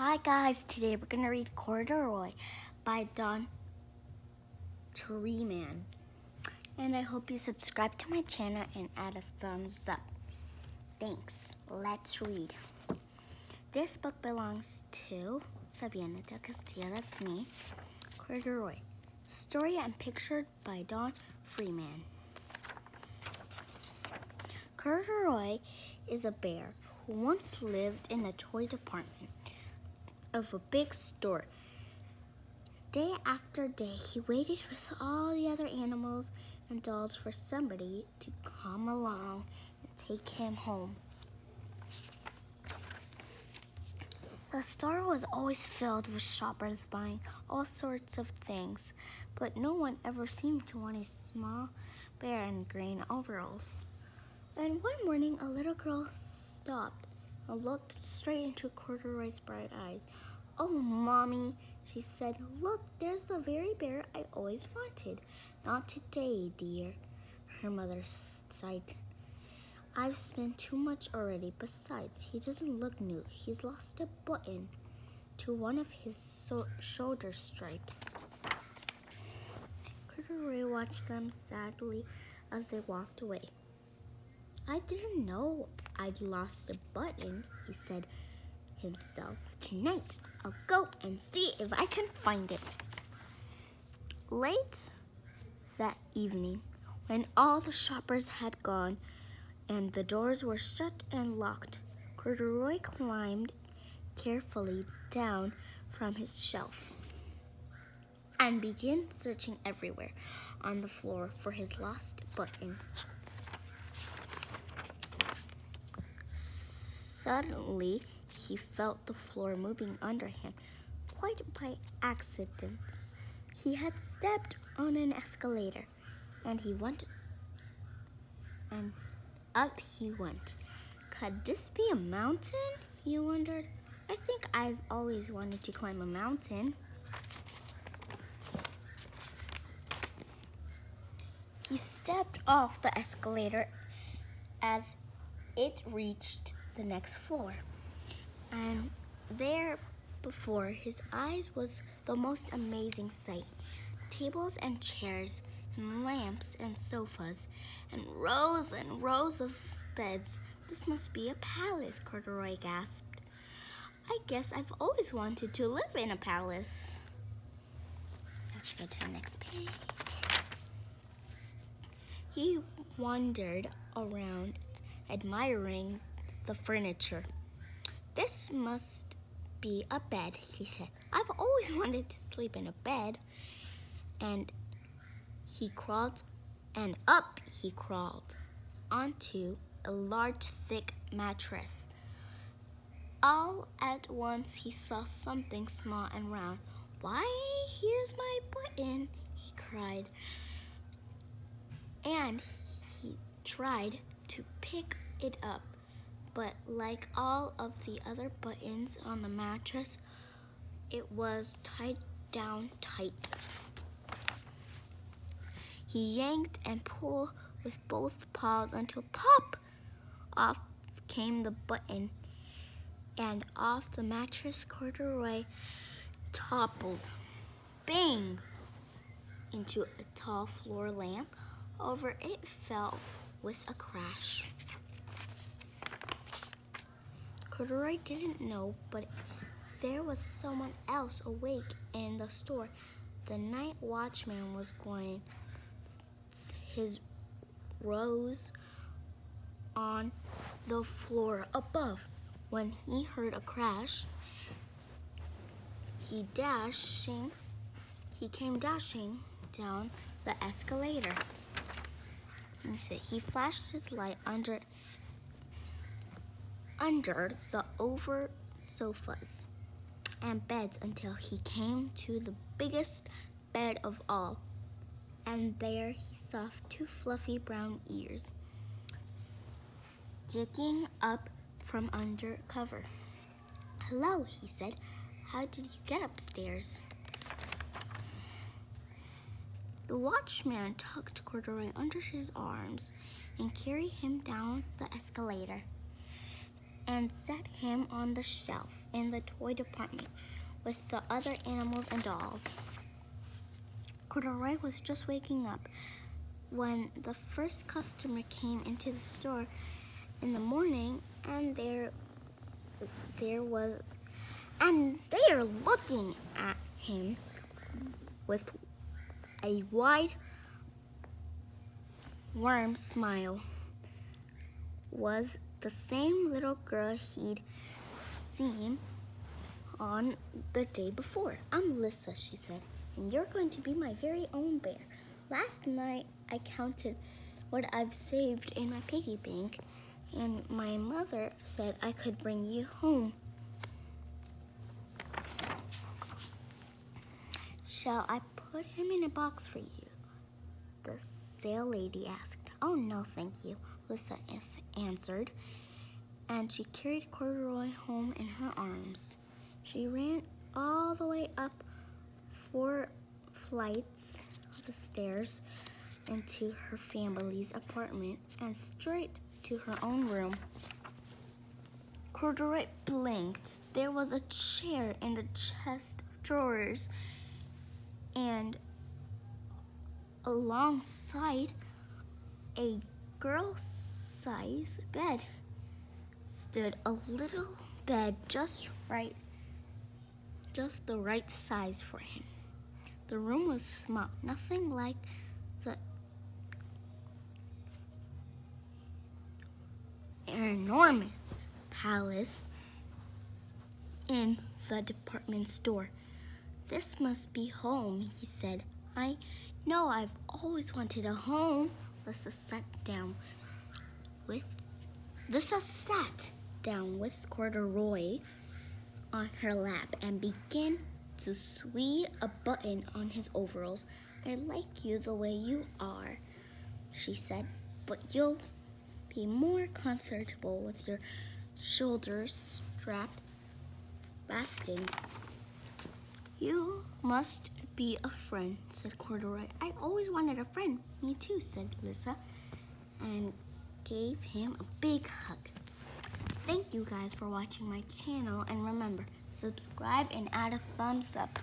Hi guys, today we're going to read Corduroy by Don Freeman. And I hope you subscribe to my channel and add a thumbs up. Thanks. Let's read. This book belongs to Fabiana del Castillo, that's me. Corduroy. Story and pictured by Don Freeman. Corduroy is a bear who once lived in a toy department of a big store. Day after day, he waited with all the other animals and dolls for somebody to come along and take him home. The store was always filled with shoppers buying all sorts of things, but no one ever seemed to want a small bear in green overalls. And one morning, a little girl stopped and looked straight into Corduroy's bright eyes. "Oh, Mommy," she said, "look, there's the very bear I always wanted." "Not today, dear," her mother sighed. "I've spent too much already. Besides, he doesn't look new. He's lost a button to one of his shoulder stripes." Corduroy watched them sadly as they walked away. "I didn't know I'd lost a button," he said himself. "Tonight, I'll go and see if I can find it." Late that evening, when all the shoppers had gone and the doors were shut and locked, Corduroy climbed carefully down from his shelf and began searching everywhere on the floor for his lost button. Suddenly, he felt the floor moving under him, quite by accident. He had stepped on an escalator, and up he went. Could this be a mountain? He wondered. "I think I've always wanted to climb a mountain." He stepped off the escalator as it reached the next floor, and there before his eyes was the most amazing sight. Tables and chairs and lamps and sofas and rows of beds. "This must be a palace," Corduroy gasped. "I guess I've always wanted to live in a palace." Let's go to the next page. He wandered around admiring the furniture. "This must be a bed," he said. "I've always wanted to sleep in a bed." And up he crawled onto a large, thick mattress. All at once he saw something small and round. "Why, here's my button," he cried. And he tried to pick it up, but like all of the other buttons on the mattress, it was tied down tight. He yanked and pulled with both paws until pop! Off came the button, and off the mattress Corduroy toppled, bang, into a tall floor lamp. Over it fell with a crash. Corduroy didn't know, but there was someone else awake in the store. The night watchman was going his rows on the floor above. When he heard a crash, he came dashing down the escalator. He flashed his light under the over sofas and beds until he came to the biggest bed of all. And there he saw two fluffy brown ears sticking up from under cover. "Hello," he said. "How did you get upstairs?" The watchman tucked Corduroy under his arms and carried him down the escalator and set him on the shelf. in the toy department with the other animals and dolls. Corduroy was just waking up when the first customer came into the store in the morning, and they are looking at him with a wide, warm smile. Was the same little girl he'd seen on the day before. "I'm Lisa," she said, "and you're going to be my very own bear. Last night I counted what I've saved in my piggy bank, and my mother said I could bring you home. Shall I put him in a box for you?" the sale lady asked. "Oh, no, thank you," Lisa answered, and she carried Corduroy home in her arms. She ran all the way up 4 flights of the stairs into her family's apartment and straight to her own room. Corduroy blinked. There was a chair and a chest of drawers, and alongside a girl-size bed stood a little bed just the right size for him. The room was small, nothing like the enormous palace in the department store. "This must be home," he said. "I know I've always wanted a home." Lisa sat down with Corduroy on her lap and began to sew a button on his overalls. "I like you the way you are," she said, "but you'll be more comfortable with your shoulders strapped fastened." "You must be a friend," said Corduroy. "I always wanted a friend." "Me too," said Lisa, and gave him a big hug. Thank you guys for watching my channel, and remember, subscribe and add a thumbs up.